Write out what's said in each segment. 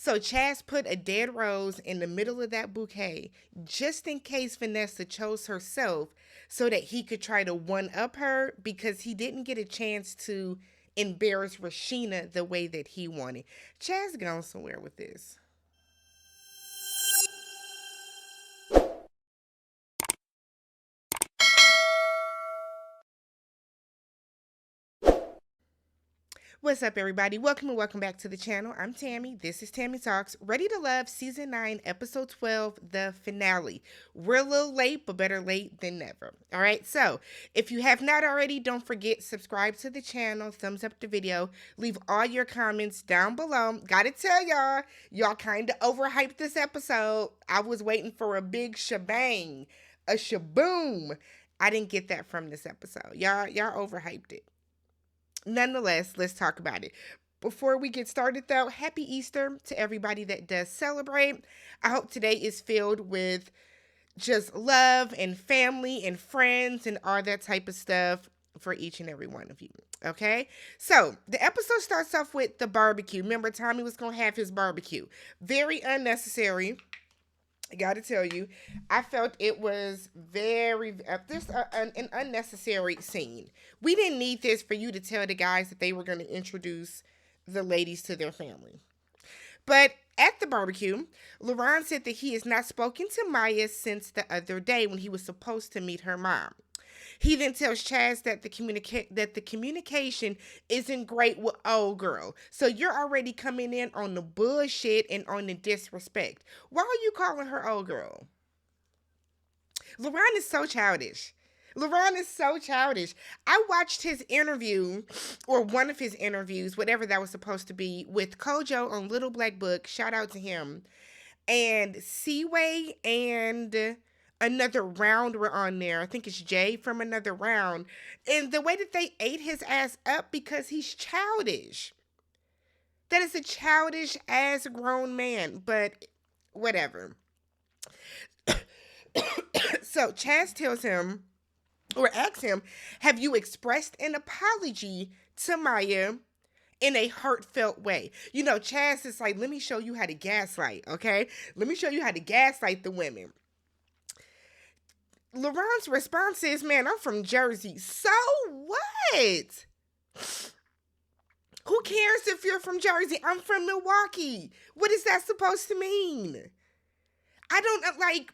So Chaz put a dead rose in the middle of that bouquet just in case Vanessa chose herself so that he could try to one up her because he didn't get a chance to embarrass Rashina the way that he wanted. Chaz gone somewhere with this. What's up, everybody? Welcome and welcome back to the channel. I'm Tammy. This is Tammy Talks. Ready to Love Season 9, Episode 12, the finale. We're a little late, but better late than never. All right, so if you have not already, don't forget, subscribe to the channel, thumbs up the video, leave all your comments down below. Gotta tell y'all kind of overhyped this episode. I was waiting for a big shebang, a shaboom. I didn't get that from this episode. Y'all overhyped it. Nonetheless, let's talk about it. Before we get started, though, happy Easter to everybody that does celebrate. I hope today is filled with just love and family and friends and all that type of stuff for each and every one of you. Okay? So, the episode starts off with the barbecue. Remember, Tommy was going to have his barbecue. Very unnecessary. I gotta tell you, I felt it was very an unnecessary scene. We didn't need this for you to tell the guys that they were going to introduce the ladies to their family. But at the barbecue, Laron said that he has not spoken to Maya since the other day when he was supposed to meet her mom. He then tells Chaz that the communication isn't great with old girl. So you're already coming in on the bullshit and on the disrespect. Why are you calling her old girl? LaRon is so childish. LaRon is so childish. I watched his interview, or one of his interviews, whatever that was supposed to be, with Kojo on Little Black Book. Shout out to him. And Seaway and another round were on there. I think it's Jay from another round. And the way that they ate his ass up because he's childish. That is a childish ass grown man, but whatever. So Chaz tells him, or asks him, have you expressed an apology to Maya in a heartfelt way? You know, Chaz is like, let me show you how to gaslight, okay? Let me show you how to gaslight the women. LaRon's response is, man, I'm from Jersey. So what? Who cares if you're from Jersey? I'm from Milwaukee. What is that supposed to mean? I don't like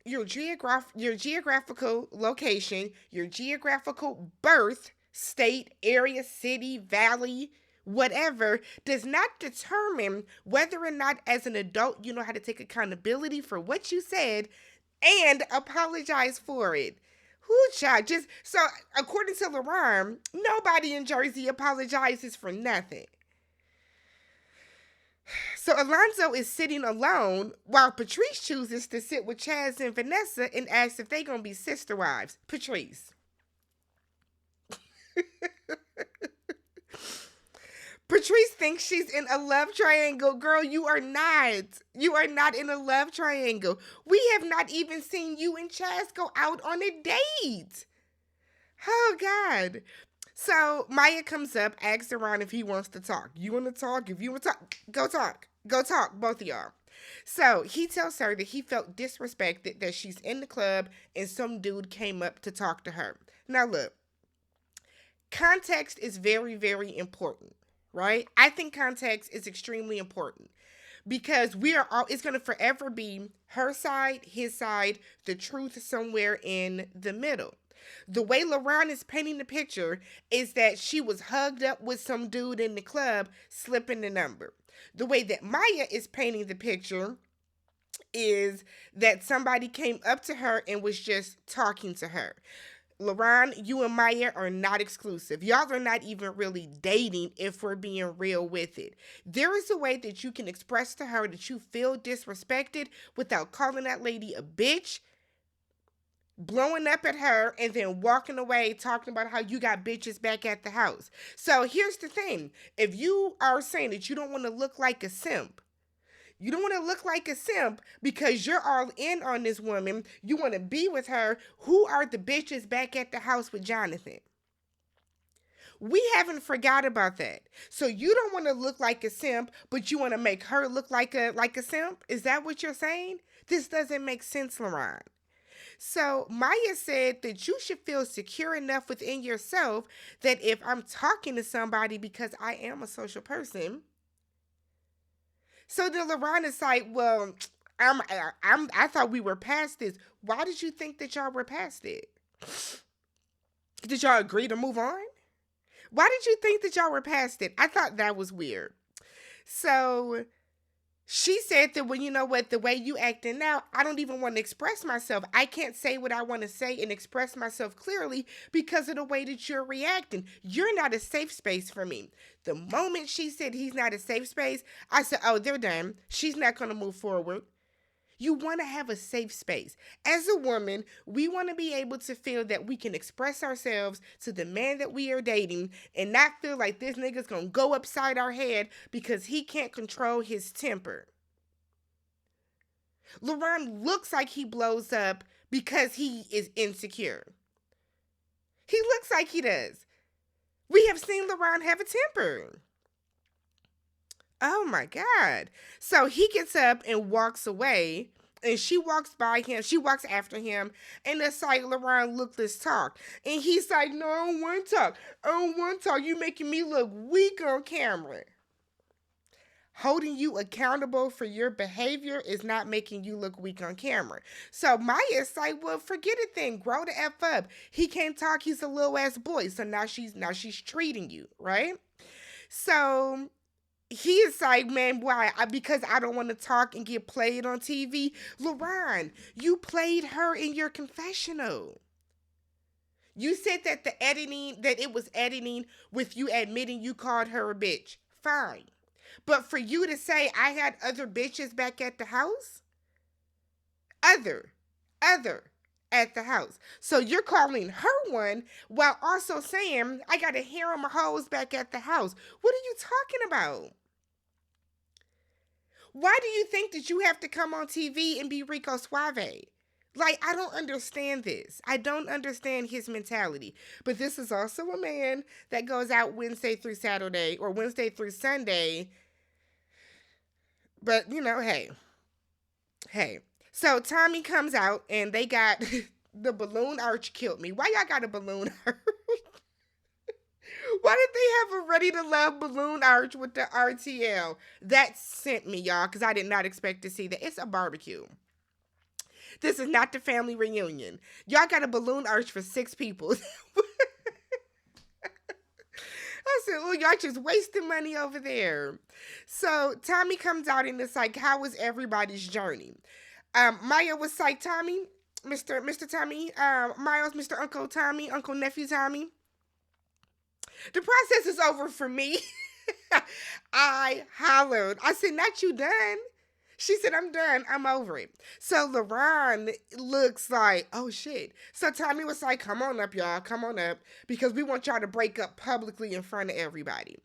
your geographical location, your geographical birth, state, area, city, valley, whatever, does not determine whether or not as an adult you know how to take accountability for what you said and apologize for it. Who child? Just so according to LaRon, nobody in Jersey apologizes for nothing. So Alonzo is sitting alone while Patrice chooses to sit with Chaz and Vanessa and asks if they gonna be sister wives. Patrice. Patrice thinks she's in a love triangle. Girl, you are not. You are not in a love triangle. We have not even seen you and Chaz go out on a date. Oh, God. So Maya comes up, asks around if he wants to talk. You want to talk? If you want to talk, go talk. Go talk, both of y'all. So he tells her that he felt disrespected that she's in the club and some dude came up to talk to her. Now, look. Context is very, very important. Right? I think context is extremely important because it's going to forever be her side, his side, the truth somewhere in the middle. The way Laron is painting the picture is that she was hugged up with some dude in the club, slipping the number. The way that Maya is painting the picture is that somebody came up to her and was just talking to her. Laron, you and Maya are not exclusive. Y'all are not even really dating if we're being real with it. There is a way that you can express to her that you feel disrespected without calling that lady a bitch, blowing up at her, and then walking away talking about how you got bitches back at the house. So here's the thing. If you are saying that you don't want to look like a simp, you don't want to look like a simp because you're all in on this woman. You want to be with her. Who are the bitches back at the house with Jonathan? We haven't forgot about that. So you don't want to look like a simp, but you want to make her look like a simp? Is that what you're saying? This doesn't make sense, Laron. So Maya said that you should feel secure enough within yourself that if I'm talking to somebody, because I am a social person. So then LaRon is like, well, I thought we were past this. Why did you think that y'all were past it? Did y'all agree to move on? Why did you think that y'all were past it? I thought that was weird. So she said that, well, you know what, the way you acting now, I don't even want to express myself. I can't say what I want to say and express myself clearly because of the way that you're reacting. You're not a safe space for me. The moment she said he's not a safe space, I said, oh, they're done. She's not going to move forward. You want to have a safe space. As a woman, we want to be able to feel that we can express ourselves to the man that we are dating and not feel like this nigga's going to go upside our head because he can't control his temper. LaRon looks like he blows up because he is insecure. He looks like he does. We have seen LaRon have a temper. Oh my God. So he gets up and walks away. And she walks by him. She walks after him. And it's like, LaRon, look, let's talk. And he's like, no, I don't want to talk. I don't want to talk. You making me look weak on camera. Holding you accountable for your behavior is not making you look weak on camera. So Maya's like, well, forget it then. Grow the F up. He can't talk. He's a little ass boy. So now she's treating you, right? So he is like, man, why? Because I don't want to talk and get played on TV. LaRon, you played her in your confessional. You said that that it was editing with you admitting you called her a bitch. Fine. But for you to say I had other bitches back at the house? Other at the house. So you're calling her one while also saying I got a harem of hoes back at the house. What are you talking about? Why do you think that you have to come on TV and be Rico Suave? Like, I don't understand this. I don't understand his mentality. But this is also a man that goes out Wednesday through Saturday or Wednesday through Sunday. But, you know, hey. So Tommy comes out and they got the balloon arch killed me. Why y'all got a balloon arch? Why did they have a Ready to Love balloon arch with the RTL? That sent me, y'all, because I did not expect to see that. It's a barbecue. This is not the family reunion. Y'all got a balloon arch for 6 people. I said, oh, y'all just wasting money over there. So Tommy comes out and it's like, how was everybody's journey? Maya was like, Tommy, Mr. Tommy, Miles, Mr. Uncle Tommy, Uncle Nephew Tommy. The process is over for me. I hollered. I said, not you done. She said, I'm done. I'm over it. So LaRon looks like, oh shit. So Tommy was like, come on up, y'all. Come on up. Because we want y'all to break up publicly in front of everybody.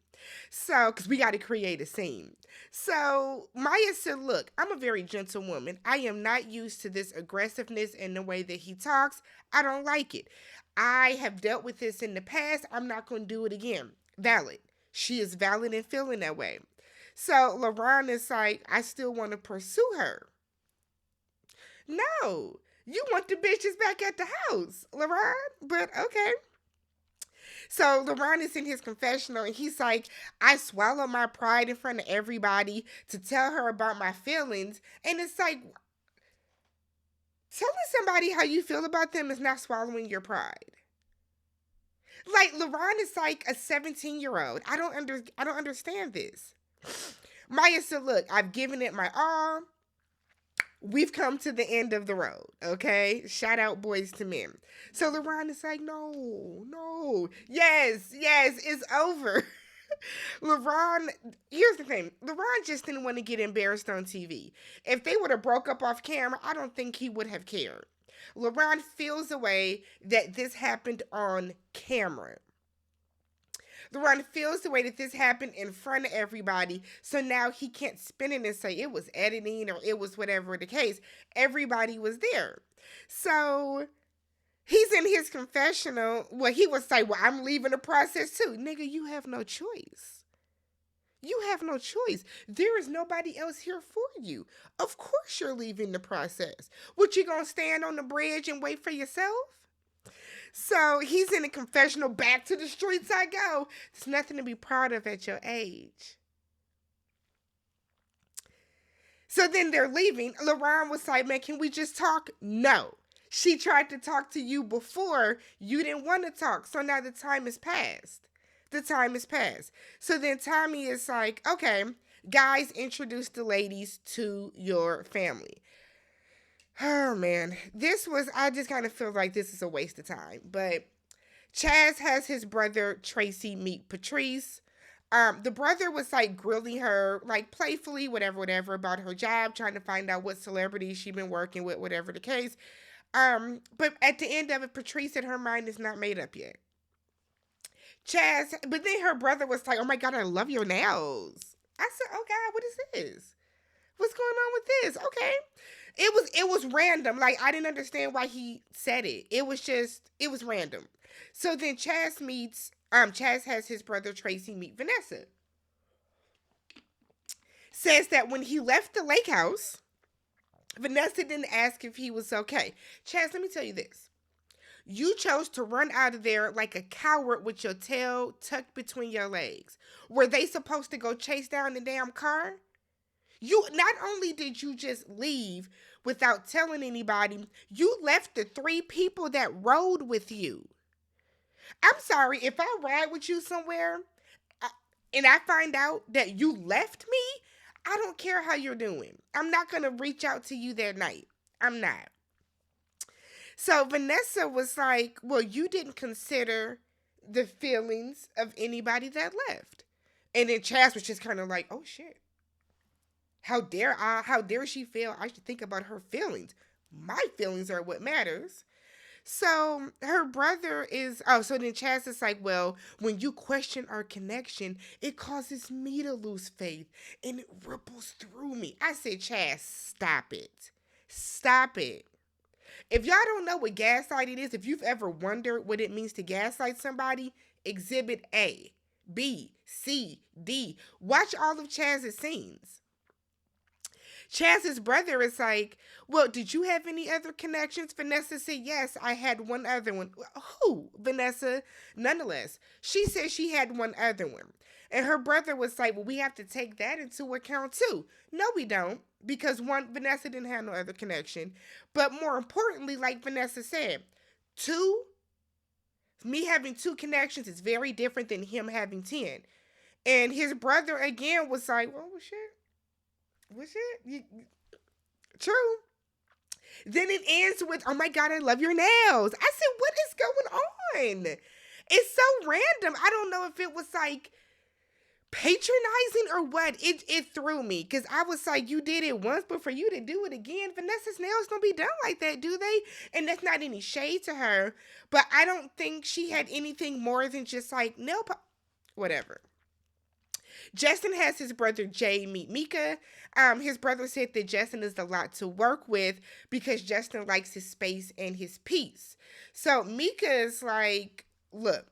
So, because we got to create a scene. So Maya said, look, I'm a very gentle woman. I am not used to this aggressiveness in the way that he talks. I don't like it. I have dealt with this in the past. I'm not going to do it again. Valid. She is valid in feeling that way. So LaRon is like, I still want to pursue her. No, you want the bitches back at the house, LaRon, but okay. So LaRon is in his confessional and he's like, I swallowed my pride in front of everybody to tell her about my feelings. And it's like, telling somebody how you feel about them is not swallowing your pride. Like, LaRon is like a 17-year-old. I don't understand this. Maya said, look, I've given it my all. We've come to the end of the road, okay? Shout out Boys to Men. So LaRon is like, no. Yes, it's over. LaRon, here's the thing. LaRon just didn't want to get embarrassed on TV. If they would have broke up off camera, I don't think he would have cared. LaRon feels a way that this happened on camera. LaRon feels the way that this happened in front of everybody, so now he can't spin it and say it was editing or it was whatever the case. Everybody was there. So He's in his confessional. Well, he would say, well, I'm leaving the process too. Nigga, you have no choice. You have no choice. There is nobody else here for you. Of course you're leaving the process. What, you gonna stand on the bridge and wait for yourself? So he's in a confessional, back to the streets I go. There's nothing to be proud of at your age. So then they're leaving. Laron was like, man, can we just talk? No. She tried to talk to you before. You didn't want to talk. So now the time has passed. The time has passed. So then Tommy is like, okay, guys, introduce the ladies to your family. Oh, man. I just kind of feel like this is a waste of time. But Chaz has his brother Tracy meet Patrice. The brother was like grilling her, like playfully, whatever, about her job, trying to find out what celebrities she'd been working with, whatever the case. But at the end of it, Patrice said her mind is not made up yet. But then her brother was like, "Oh my God, I love your nails." I said, "Oh God, what is this? What's going on with this?" Okay, it was random. Like, I didn't understand why he said it. It was random. So then Chaz has his brother Tracy meet Vanessa. Says that when he left the lake house, Vanessa didn't ask if he was okay. Chaz, let me tell you this. You chose to run out of there like a coward with your tail tucked between your legs. Were they supposed to go chase down the damn car? You not only did you just leave without telling anybody, you left the 3 people that rode with you. I'm sorry, if I ride with you somewhere and I find out that you left me, I don't care how you're doing. I'm not going to reach out to you that night. I'm not. So Vanessa was like, well, you didn't consider the feelings of anybody that left. And then Chaz was just kind of like, oh shit. How dare she feel I should think about her feelings? My feelings are what matters. So her brother so then Chaz is like, well, when you question our connection, it causes me to lose faith and it ripples through me. I said, Chaz, stop it. Stop it. If y'all don't know what gaslighting is, if you've ever wondered what it means to gaslight somebody, exhibit A, B, C, D. Watch all of Chaz's scenes. Chaz's brother is like, well, did you have any other connections? Vanessa said, yes, I had one other one. Who? Vanessa, nonetheless. She said she had one other one. And her brother was like, well, we have to take that into account too. No, we don't. Because Vanessa didn't have no other connection. But more importantly, like Vanessa said, me having 2 connections is very different than him having 10. And his brother again was like, oh, shit. Was it? True. Then it ends with, oh my God, I love your nails. I said, what is going on? It's so random. I don't know if it was like patronizing or what. It threw me because I was like, you did it once, but for you to do it again, Vanessa's nails don't be done like that, do they? And that's not any shade to her, but I don't think she had anything more than just like whatever. Justin has his brother Jay meet Mika. His brother said that Justin is a lot to work with because Justin likes his space and his peace. So Mika is like, look,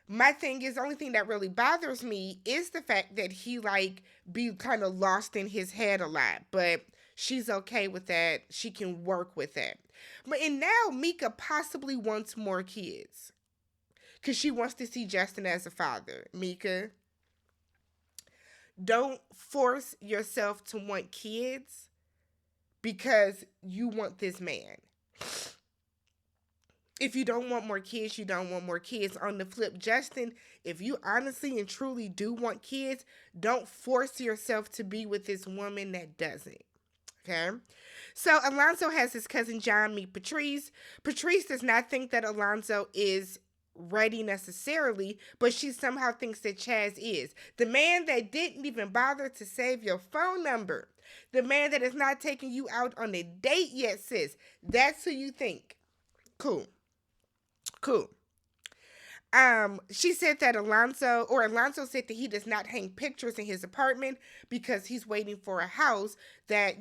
my thing is, the only thing that really bothers me is the fact that he like be kind of lost in his head a lot, but she's okay with that. She can work with that. And now Mika possibly wants more kids because she wants to see Justin as a father. Mika, don't force yourself to want kids because you want this man. If you don't want more kids, you don't want more kids. On the flip, Justin, if you honestly and truly do want kids, don't force yourself to be with this woman that doesn't. Okay? So Alonzo has his cousin John meet Patrice. Patrice does not think that Alonzo is ready necessarily, but she somehow thinks that Chaz is. The man that didn't even bother to save your phone number. The man that is not taking you out on a date yet, sis. That's who you think. Cool. She said that Alonzo said that he does not hang pictures in his apartment because he's waiting for a house that,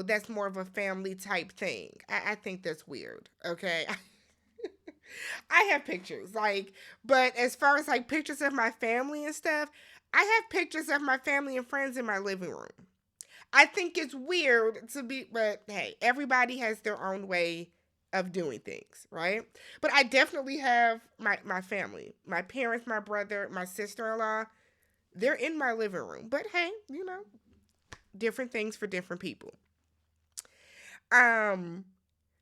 that's more of a family type thing. I think that's weird, okay? I have pictures, like, but as far as like pictures of my family and stuff, I have pictures of my family and friends in my living room. I think it's weird to be, but hey, everybody has their own way of doing things, right? But I definitely have my family, my parents, my brother, my sister in law. They're in my living room, but hey, different things for different people. Um,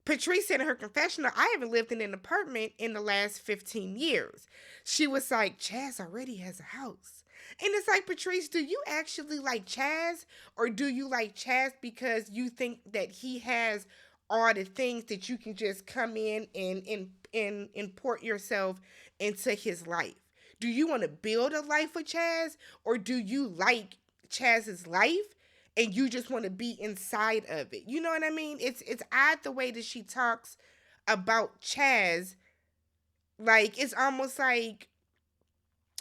Patrice said in her confessional, I haven't lived in an apartment in the last 15 years. She was like, Chaz already has a house. And it's like, Patrice, do you actually like Chaz? Or do you like Chaz because you think that he has all the things that you can just come in and import yourself into his life? Do you want to build a life with Chaz? Or do you like Chaz's life and you just want to be inside of it? You know what I mean? It's odd the way that she talks about Chaz. Like, it's almost like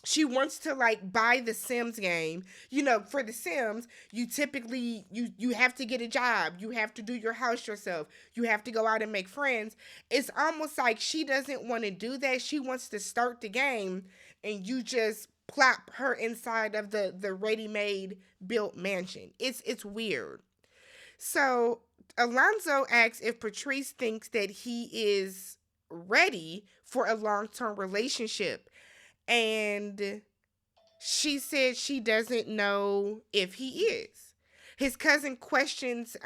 she wants to like buy the Sims game. For the Sims, you typically you have to get a job, you have to do your house yourself, you have to go out and make friends. It's almost like she doesn't want to do that. She wants to start the game and you just plop her inside of the ready-made built mansion. It's weird. So Alonzo asks if Patrice thinks that he is ready for a long-term relationship, and she said she doesn't know if he is. His cousin questions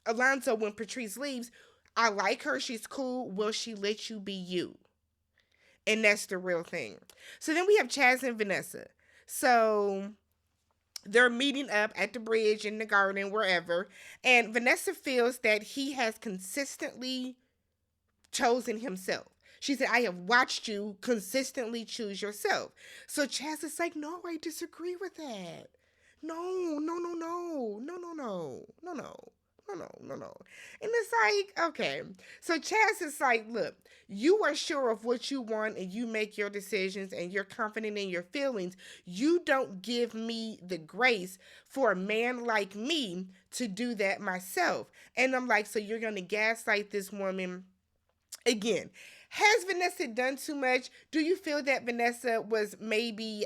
Alonzo when Patrice leaves. I like her. She's cool. Will she let you be you? And that's the real thing. So then we have Chaz and Vanessa. So they're meeting up at the bridge, in the garden, wherever. And Vanessa feels that he has consistently chosen himself. She said, I have watched you consistently choose yourself. So Chaz is like, no, I disagree with that. No, no, no, no, no, no, no, no, no. No, no, no, no. And it's like, okay. So Chaz is like, look, you are sure of what you want and you make your decisions and you're confident in your feelings. You don't give me the grace for a man like me to do that myself. And I'm like, so you're going to gaslight this woman again? Has Vanessa done too much? Do you feel that Vanessa was maybe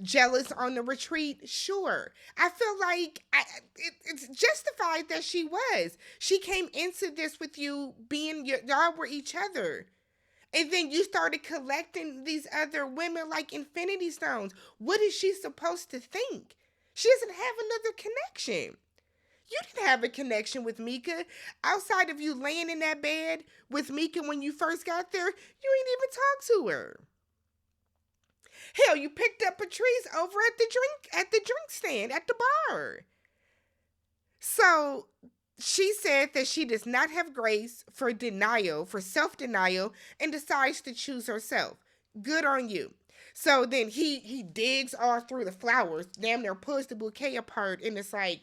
jealous on the retreat? Sure. I feel like it's justified that she was. She came into this with you being, y'all were each other. And then you started collecting these other women like infinity stones. What is she supposed to think? She doesn't have another connection. You didn't have a connection with Mika. Outside of you laying in that bed with Mika when you first got there, you ain't even talked to her. Hell, you picked up Patrice over at the drink stand at the bar. So she said that she does not have grace for self-denial, and decides to choose herself. Good on you. So then he digs all through the flowers, damn near pulls the bouquet apart, and it's like,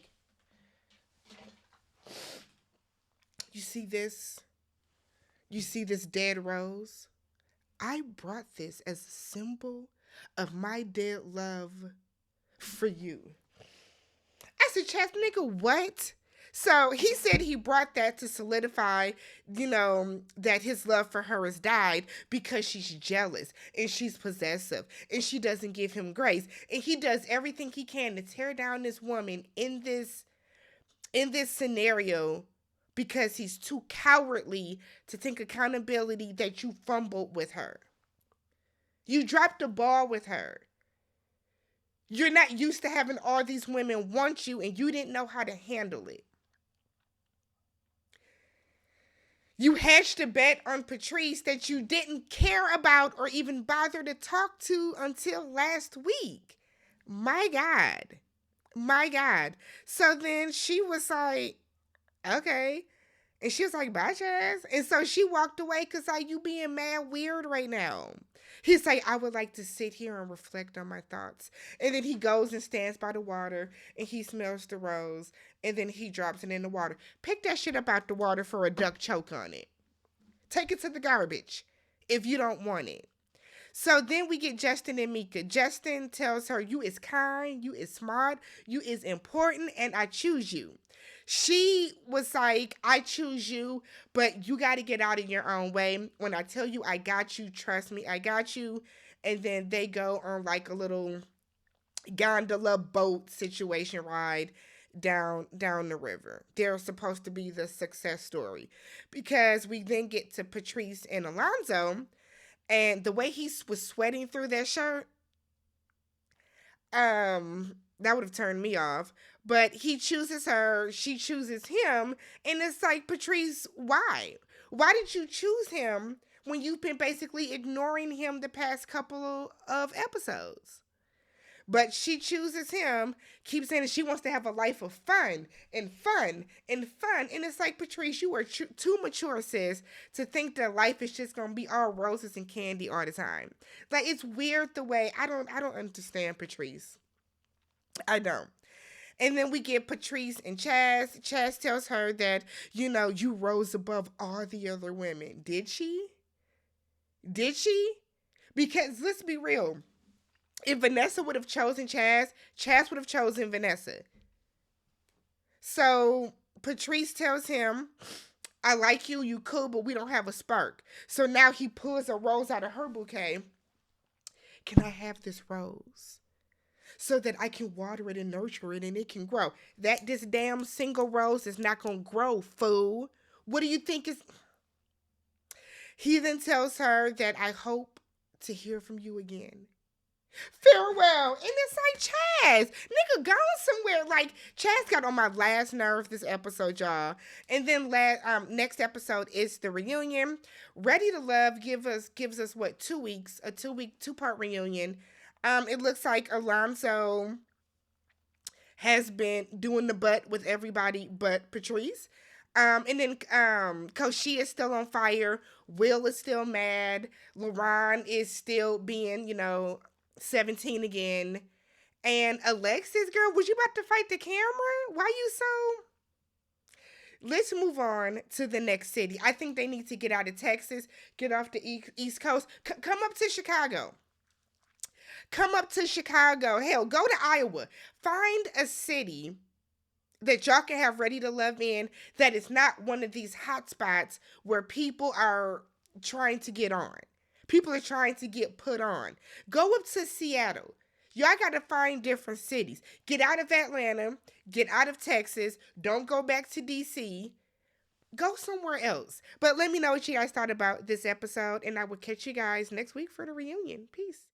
you see this? You see this dead rose? I brought this as a symbol of my dead love for you. I said, Chaz, nigga, what? So he said he brought that to solidify, that his love for her has died because she's jealous and she's possessive and she doesn't give him grace. And he does everything he can to tear down this woman in this scenario because he's too cowardly to take accountability that you fumbled with her. You dropped the ball with her. You're not used to having all these women want you and you didn't know how to handle it. You hatched a bet on Patrice that you didn't care about or even bother to talk to until last week. My God. My God. So then she was like, okay. And she was like, bye, Chaz. And so she walked away because like, you being mad weird right now. He's like, I would like to sit here and reflect on my thoughts. And then he goes and stands by the water and he smells the rose. And then he drops it in the water. Pick that shit up out the water for a duck choke on it. Take it to the garbage if you don't want it. So then we get Justin and Mika. Justin tells her, "You is kind, you is smart, you is important, and I choose you." She was like, "I choose you, but you got to get out of your own way. When I tell you I got you, trust me, I got you." And then they go on like a little gondola boat situation ride down the river. They're supposed to be the success story because we then get to Patrice and Alonzo, and the way he was sweating through that shirt, that would have turned me off. But he chooses her, she chooses him, and it's like, Patrice, why? Why did you choose him when you've been basically ignoring him the past couple of episodes? But she chooses him, keeps saying that she wants to have a life of fun and fun and fun. And it's like, Patrice, you are too mature, sis, to think that life is just gonna be all roses and candy all the time. Like, it's weird the way I don't understand Patrice. I don't. And then we get Patrice and Chaz. Chaz tells her that, you rose above all the other women. Did she? Did she? Because let's be real. If Vanessa would have chosen Chaz, Chaz would have chosen Vanessa. So Patrice tells him, "I like you, you cool, but we don't have a spark." So now he pulls a rose out of her bouquet. "Can I have this rose so that I can water it and nurture it and it can grow?" That this damn single rose is not going to grow, fool. What do you think is... He then tells her that, "I hope to hear from you again. Farewell." And it's like, Chaz, nigga, gone somewhere. Like, Chaz got on my last nerve this episode, y'all. And then next episode is the reunion. Ready to Love gives us what, 2 weeks, a 2-week 2-part reunion. It looks like Alonzo has been doing the butt with everybody but Patrice. And then Koshi is still on fire. Will is still mad. Laron is still being, 17 again. And Alexis, girl, was you about to fight the camera? Why you so... Let's move on to the next city. I think they need to get out of Texas, get off the East Coast, come up to Chicago. Come up to Chicago. Hell, go to Iowa. Find a city that y'all can have Ready to Love in that is not one of these hot spots where people are trying to get on. People are trying to get put on. Go up to Seattle. Y'all got to find different cities. Get out of Atlanta. Get out of Texas. Don't go back to DC. Go somewhere else. But let me know what you guys thought about this episode, and I will catch you guys next week for the reunion. Peace.